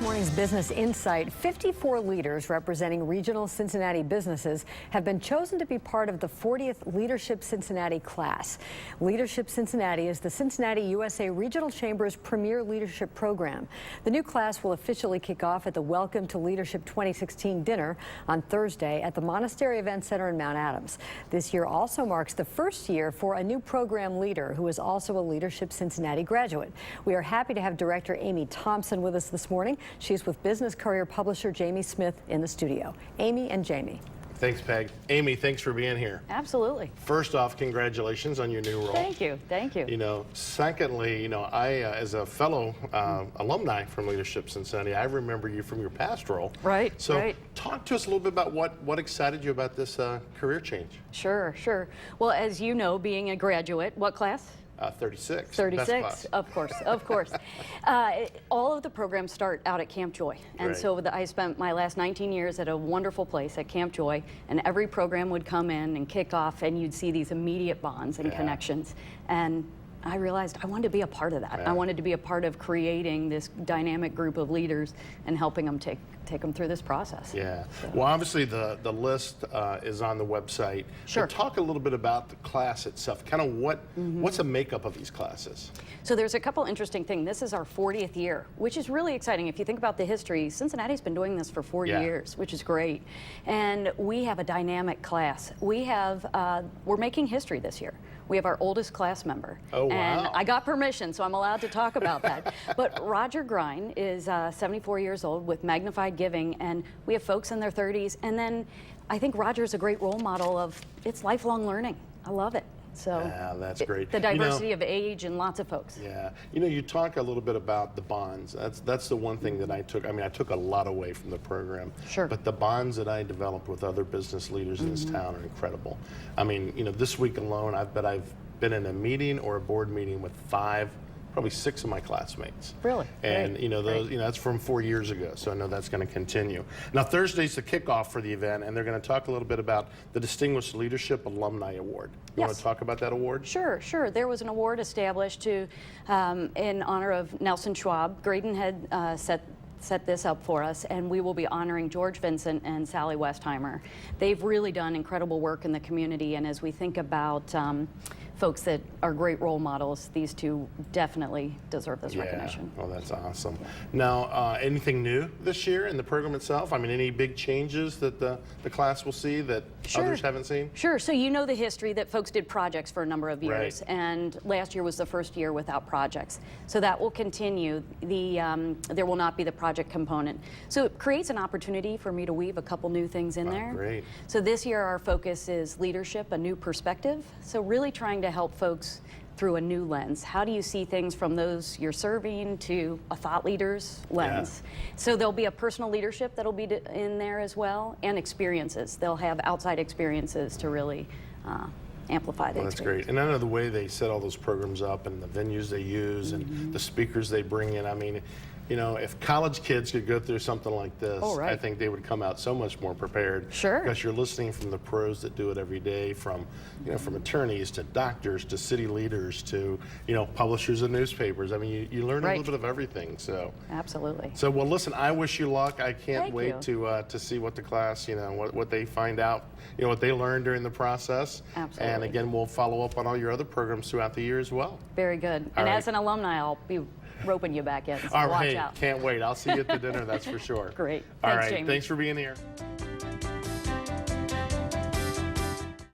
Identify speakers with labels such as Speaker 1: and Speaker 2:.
Speaker 1: morning's Business Insight, 54 leaders representing regional Cincinnati businesses have been chosen to be part of the 40th Leadership Cincinnati class. Leadership Cincinnati is the Cincinnati USA Regional Chamber's premier leadership program. The new class will officially kick off at the Welcome to Leadership 2016 dinner on Thursday at the Monastery Event Center in Mount Adams. This year also marks the first year for a new program leader who is also a Leadership Cincinnati graduate. We are happy to have Director Amy Thompson with us this morning. She's with Business Courier publisher Jamie Smith in the studio. Amy and Jamie.
Speaker 2: Thanks, Peg. Amy, thanks for being here.
Speaker 1: Absolutely.
Speaker 2: First off, congratulations on your new role.
Speaker 1: Thank you. Thank you.
Speaker 2: Secondly, I, as a fellow alumni from Leadership Cincinnati, I remember you from your past role.
Speaker 1: Right.
Speaker 2: So talk to us a little bit about what excited you about this career change.
Speaker 3: Sure. Well, as you know, being a graduate, what class?
Speaker 2: 36.
Speaker 3: 36, of course. All of the programs start out at Camp Joy. And so I spent my last 19 years at a wonderful place at Camp Joy, and every program would come in and kick off, and you'd see these immediate bonds and connections. And I realized I wanted to be a part of that. I wanted to be a part of creating this dynamic group of leaders and helping them take them through this process.
Speaker 2: Yeah. So. Well, obviously the list is on the website.
Speaker 3: Sure.
Speaker 2: But talk a little bit about the class itself. Kind of what's the makeup of these classes?
Speaker 3: So there's a couple interesting things. This is our 40th year, which is really exciting. If you think about the history, Cincinnati's been doing this for 40 years, which is great. And we have a dynamic class. We have, we're making history this year. We have our oldest class member.
Speaker 2: Oh, wow.
Speaker 3: And I got permission, so I'm allowed to talk about that. But Roger Grine is 74 years old with magnified giving, and we have folks in their 30s. And then I think Roger's a great role model of it's lifelong learning. I love it. So
Speaker 2: that's great.
Speaker 3: The diversity of age and lots of folks.
Speaker 2: Yeah. You talk a little bit about the bonds. That's the one thing that I took. I mean, I took a lot away from the program.
Speaker 3: Sure.
Speaker 2: But the bonds that I developed with other business leaders in this town are incredible. I mean, this week alone, I've been in a meeting or a board meeting with probably 6 of my classmates.
Speaker 3: Really?
Speaker 2: And that's from 4 years ago, so I know that's going to continue. Now Thursday's the kickoff for the event, and they're going to talk a little bit about the Distinguished Leadership Alumni Award. You want to talk about that award?
Speaker 3: Sure. There was an award established in honor of Nelson Schwab. Graydon had set this up for us, and we will be honoring George Vincent and Sally Westheimer. They've really done incredible work in the community, and as we think about folks that are great role models, these two definitely deserve this recognition.
Speaker 2: Well, that's awesome. Now, anything new this year in the program itself? I mean, any big changes that the class will see that others haven't seen?
Speaker 3: Sure. So you know the history that folks did projects for a number of years, and last year was the first year without projects. So that will continue. There will not be the project component. So it creates an opportunity for me to weave a couple new things in there.
Speaker 2: Great.
Speaker 3: So this year our focus is leadership, a new perspective. So really trying to help folks through a new lens. How do you see things from those you're serving to a thought leader's lens? So there'll be a personal leadership that'll be in there as well, and experiences. They'll have outside experiences to really amplify the experience.
Speaker 2: That's great. And I know the way they set all those programs up and the venues they use and the speakers they bring in. I mean, if college kids could go through something like this, I think they would come out so much more prepared.
Speaker 3: Sure.
Speaker 2: Because you're listening from the pros that do it every day, from attorneys to doctors to city leaders to publishers of newspapers. I mean, you learn a little bit of everything. So
Speaker 3: absolutely.
Speaker 2: So well, listen, I wish you luck. I can't wait to see what the class, what they find out, what they learn during the process.
Speaker 3: Absolutely.
Speaker 2: And again, we'll follow up on all your other programs throughout the year as well.
Speaker 3: Very good. And as an alumni, I'll be roping you back in. So watch out.
Speaker 2: Can't wait. I'll see you at the dinner, that's for sure.
Speaker 3: Great.
Speaker 2: All
Speaker 3: Thanks,
Speaker 2: right.
Speaker 3: Jamie.
Speaker 2: Thanks for being here.